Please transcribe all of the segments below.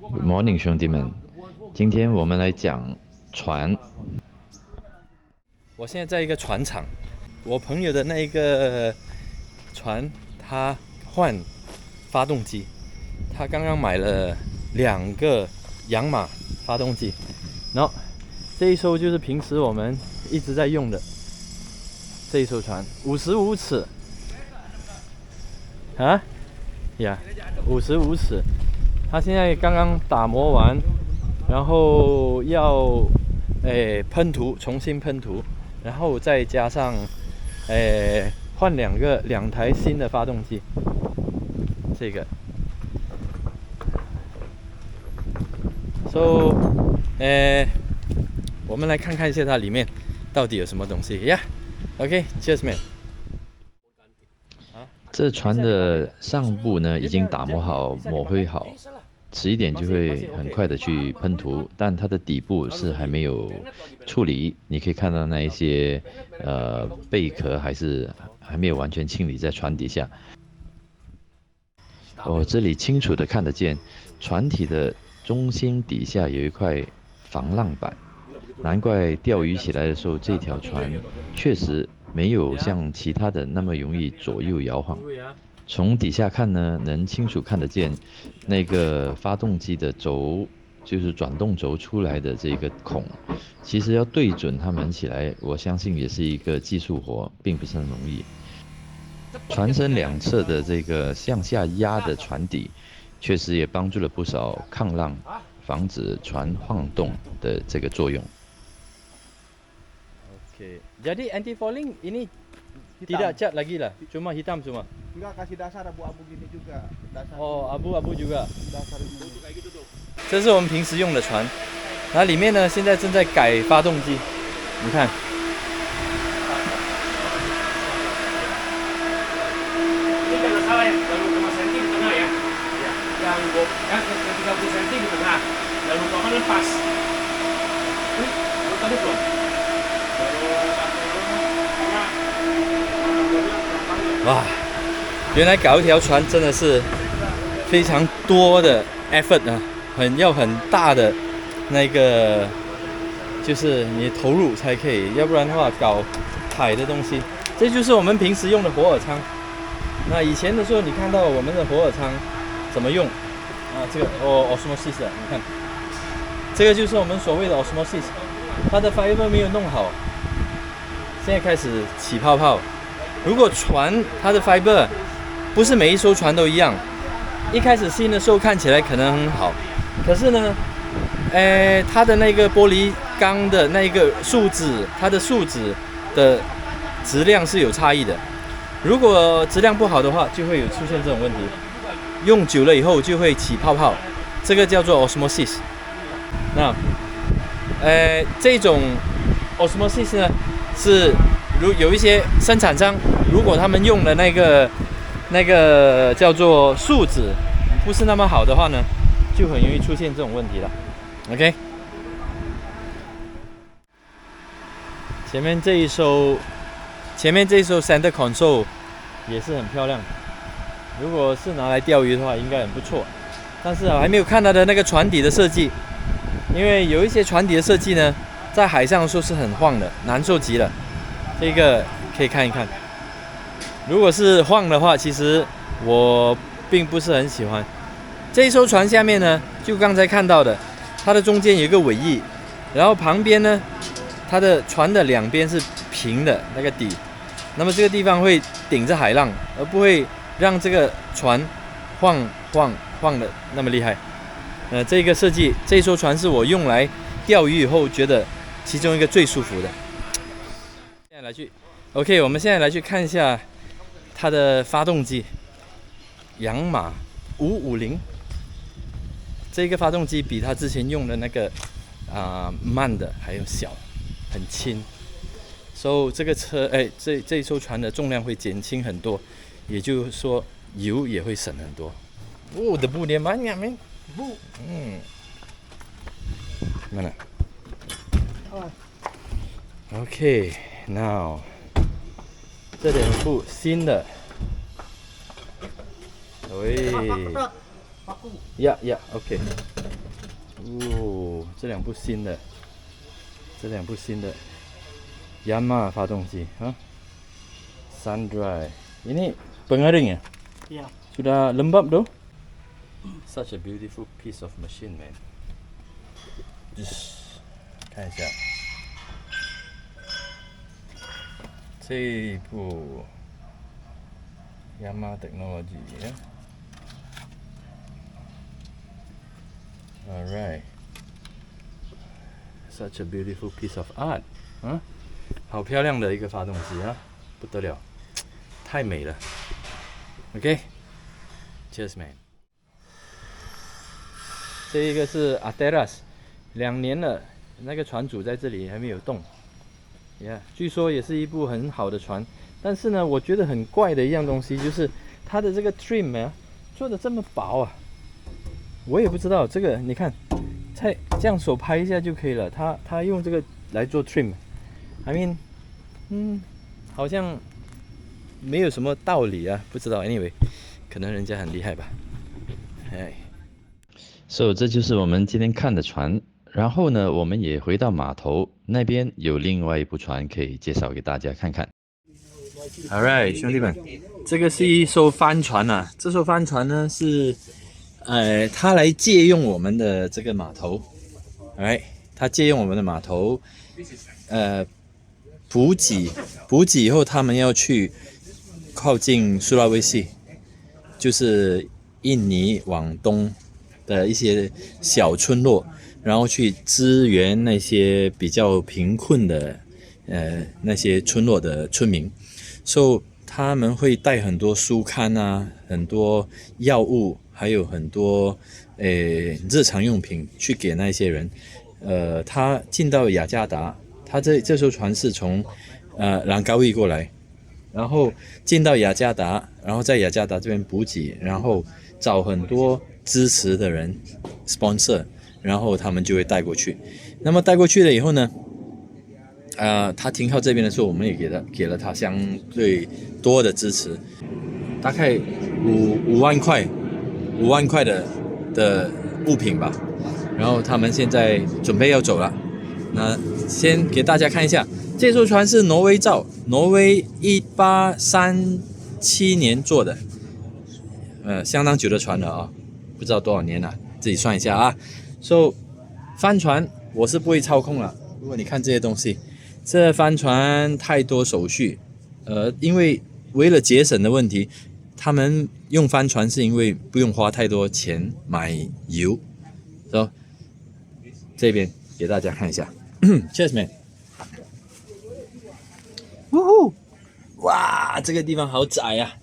Good morning，兄弟们，今天我们来讲船。我现在在一个船厂，我朋友的那一个船，他换发动机，他刚刚买了2个洋马发动机，然后这一艘就是平时我们一直在用的这一艘船，55尺啊，呀，55尺，他现在刚刚打磨完，然后要喷涂，重新喷涂。然后再加上，换2台新的发动机，这个 ，so， 我们来看看一下它里面到底有什么东西呀。OK，cheers man。这船的上部呢已经打磨好、抹灰好，迟一点就会很快的去喷涂，但它的底部是还没有处理，你可以看到那一些贝壳还没有完全清理在船底下。这里清楚的看得见，船体的中心底下有一块防浪板，难怪钓鱼起来的时候，这条船确实没有像其他的那么容易左右摇晃。从底下看呢，能清楚看得见那个发动机的轴，就是转动轴出来的这个孔。其实要对准它们起来，我相信也是一个技术活，并不是很容易。船身两侧的这个向下压的船底，确实也帮助了不少抗浪，防止船晃动的这个作用。Oke, jadi anti fouling ini tidak cat lagi lah, cuma hitam cuma. Enggak, kasih dasar abu-abu gini juga. Dasar. Oh, abu-abu juga. Dasar ini. 这是我们平时用的船，它里面呢现在正在改发动机，你看。Ini jangan salah ya, 25 cm di tengah ya. Yang 30 cm di tengah. Dan umpamanya lepas. Tadi belum. 哇，原来搞一条船真的是非常多的 effort 啊，要很大的那个，就是你投入才可以，要不然的话搞海的东西，这就是我们平时用的活饵仓。那以前的时候，你看到我们的活饵仓怎么用啊？这个osmosis 你看，这个就是我们所谓的 osmosis， 它的 fiber 没有弄好，现在开始起泡泡。如果船它的 fiber 不是每一艘船都一样，一开始新的时候看起来可能很好，可是呢，它的那个玻璃钢的那个树脂，它的树脂的质量是有差异的。如果质量不好的话，就会有出现这种问题。用久了以后就会起泡泡，这个叫做 osmosis。那，这种 osmosis 呢是。有一些生产商，如果他们用的那个叫做树脂不是那么好的话呢，就很容易出现这种问题了。OK， 前面这一艘 Center Console 也是很漂亮，如果是拿来钓鱼的话，应该很不错。但是还没有看它的那个船底的设计，因为有一些船底的设计呢，在海上的时候是很晃的，难受极了。这个可以看一看，如果是晃的话，其实我并不是很喜欢。这一艘船下面呢，就刚才看到的，它的中间有一个尾翼，然后旁边呢，它的船的两边是平的那个底，那么这个地方会顶着海浪，而不会让这个船晃的那么厉害。这个设计，这艘船是我用来钓鱼以后觉得其中一个最舒服的。OK， 我们现在来去看一下它的发动机，洋马550。这个发动机比它之前用的那个慢的还要小，很轻。所以这个车，这一艘船的重量会减轻很多，也就是说油也会省很多。debu dia banyak men. Mana? OK。Now， 这2副新的，呀呀 ，OK。哦，这两部新的Yamaha 发动机啊 ，Sundrive。Ini pengaring ya? Ya. Sudah lembab doh. Such a beautiful piece of machine, man. 看一下这一部 Yamaha Technology 呀。Alright, such a beautiful piece of art 啊，好漂亮的一个发动机啊，不得了，太美了。OK，Cheers man。这一个是 Ateras， 2年了，那个船主在这里还没有动。据说也是一部很好的船，但是呢，我觉得很怪的一样东西就是它的这个 trim 啊，做的这么薄啊。我也不知道这个，你看，才这样手拍一下就可以了。他用这个来做 trim，I mean，好像没有什么道理啊，不知道。Anyway， 可能人家很厉害吧。哎。So 这就是我们今天看的船。然后呢，我们也回到码头那边，有另外一部船可以介绍给大家看看。Alright， 兄弟们，这个是一艘帆船啊。这艘帆船呢是，他来借用我们的这个码头。Alright， 他借用我们的码头，补给以后，他们要去靠近苏拉威西，就是印尼往东的一些小村落，然后去支援那些比较贫困的那些村落的村民。So 他们会带很多书刊啊，很多药物，还有很多日常用品去给那些人。他进到雅加达，他这艘船是从兰高威过来，然后进到雅加达，然后在雅加达这边补给，然后找很多支持的人 sponsor， 然后他们就会带过去。那么带过去了以后呢，他停靠这边的时候，我们也给了他相对多的支持，大概5万块的物品吧。然后他们现在准备要走了。那先给大家看一下，这艘船是挪威造，挪威1837年做的，相当久的船了啊，不知道多少年了，自己算一下啊。So 帆船我是不会操控了。如果你看这些东西，这帆船太多手续，因为为了节省的问题，他们用帆船是因为不用花太多钱买油。So 这边给大家看一下，Cheers man。哇，这个地方好窄啊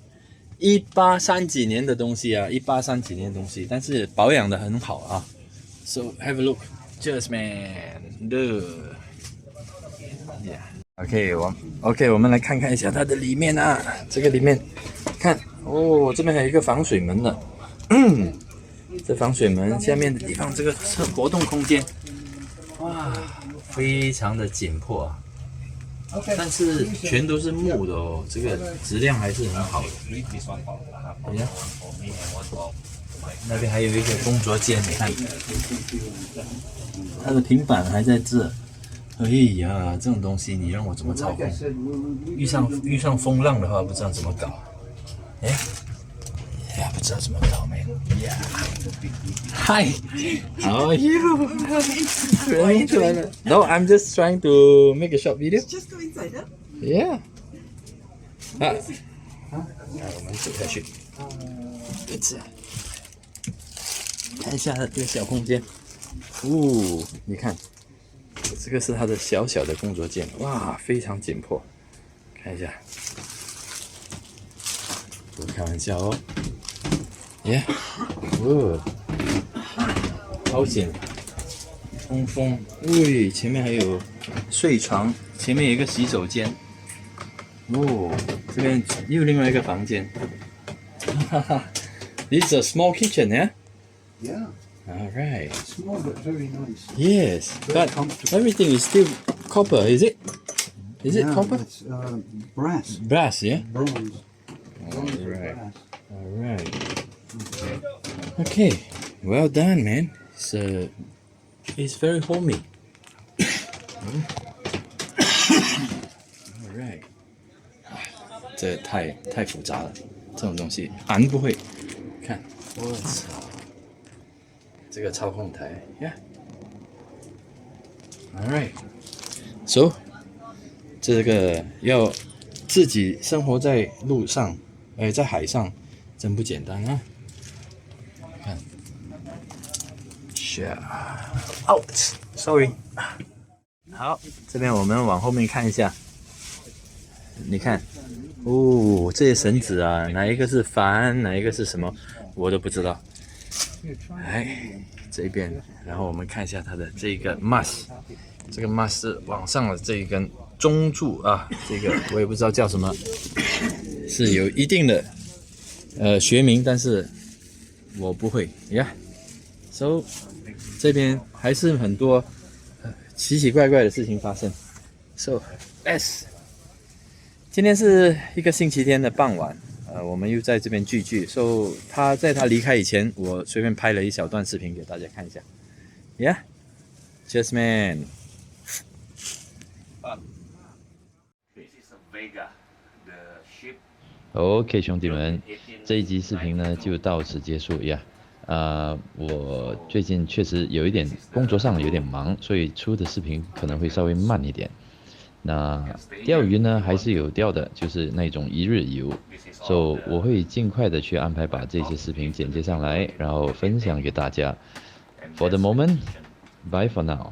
！1830几年的东西啊，1830几年的东西，但是保养的很好啊。So have a look, Cheers man. OK， 我们来看看一下它的里面啊。这个里面看哦，这边还有一个防水门呢。这防水门下面的地方，这个是活动空间，哇，非常的紧迫啊。但是全都是木的哦，这个质量还是很好的。那边还有一个工作间，你看，它的平板还在这。哎呀，这种东西你让我怎么操控？遇上风浪的话，不知道怎么搞。不知道怎么搞没？Hi, how are you? 人出来了。No, I'm just trying to make a short video. Just go inside, huh? Yeah. 我们走下去。看一下它这个小空间。你看，这个是它的小小的工作间，哇，非常紧迫。看一下，不开玩笑哦。好险，通风。前面还有睡床，前面有一个洗手间。这边又另外一个房间。This is a small kitchen, yeah? Yeah. All right. Small but very nice. Yes, but everything is still copper, is it? Is it copper? It's brass. Brass, yeah? Bronze. All right. Brass. All right. Okay, well done, man. It's very homey. All right. 这太复杂了，这种东西俺不会。看，我操，这个操控台呀。All right. So， 这个要自己生活在路上，在海上，真不简单啊！看 ，share out，sorry。好，这边我们往后面看一下，你看，哦，这些绳子啊，哪一个是帆，哪一个是什么，我都不知道。哎，这边，然后我们看一下它的这个 mast， 这个 mast 是往上的这一根中柱啊，这个我也不知道叫什么，是有一定的学名，但是我不会呀。So 这边还是很多奇奇怪怪的事情发生。So let's 今天是一个星期天的傍晚，我们又在这边聚。So 他在他离开以前，我随便拍了一小段视频给大家看一下。Yeah, cheers, man. This is a Vega, the ship. OK， 兄弟们，这一集视频呢就到此结束呀。我最近确实有一点工作上有点忙，所以出的视频可能会稍微慢一点。那钓鱼呢还是有钓的，就是那种一日游，所以我会尽快的去安排把这些视频剪接上来，然后分享给大家。For the moment, bye for now.